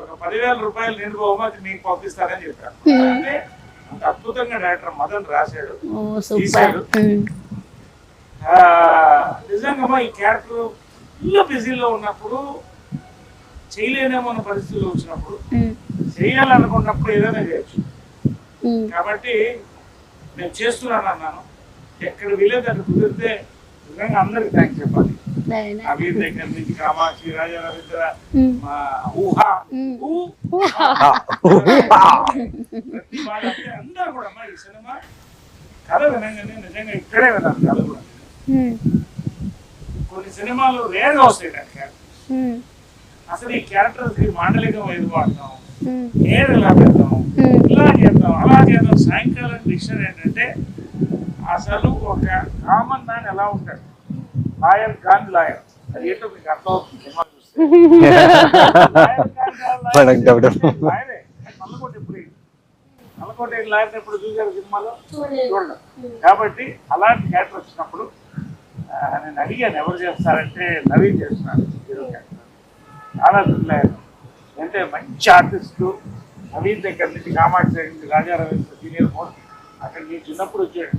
ఒక 10,000 రూపాయలు నేను బహుమతి మీకు పంపిస్తారని చెప్పాను. అంటే అంత అద్భుతంగా డైరెక్టర్ మదన్ రాశాడు, తీశాడు. నిజంగా ఈ క్యారెక్టర్ ఫుల్ బిజీలో ఉన్నప్పుడు చేయలేనేమో అన్న పరిస్థితులు వచ్చినప్పుడు చేయాలనుకున్నప్పుడు ఏదైనా చేయొచ్చు. కాబట్టి నేను చేస్తున్నాను అన్నాను. ఎక్కడ వీలేదు అక్కడ కుదిరితే నిజంగా అందరికి థ్యాంక్స్ చెప్పాలి. నవీన్ దగ్గర నుంచి కామాక్షి, రాజా రవీంద్ర, మా ఊహా, ప్రతి వాళ్ళంటే అందరూ కూడా ఈ సినిమా కథ వినంగానే నిజంగా ఇక్కడే విన్నాను కథ కూడా. కొన్ని సినిమాలు రేరుగా వస్తాయి క్యారెక్టర్. అసలు ఈ క్యారెక్టర్స్ మాండలికం ఏది వాడతాం, ఏది ఎలా పెడతాం, ఇలా చేద్దాం అలా చేద్దాం. సాయంకాలం డిక్షన్ ఏంటంటే అసలు ఒక కామన్ మ్యాన్ ఎలా ఉంటాడు, లాయర్ గాంధీ లాయర్, అది ఏంటో మీకు అర్థం అవుతుంది సినిమా చూస్తే. నల్లకోట లాయర్ ఎప్పుడు చూసారు సినిమాలో? చూడండి. కాబట్టి అలాంటి క్యారెక్టర్ వచ్చినప్పుడు నేను అడిగాను ఎవరు చేస్తారంటే నవీన్ చేస్తున్నాను హీరో క్యారెక్టర్. చాలా థ్రిల్ అంటే మంచి ఆర్టిస్టు. నవీన్ దగ్గర నుంచి కామాక్షి దగ్గర నుంచి రాజా రవీంద్ర సీనియర్ మోస్ట్. అక్కడ నేను చిన్నప్పుడు వచ్చాడు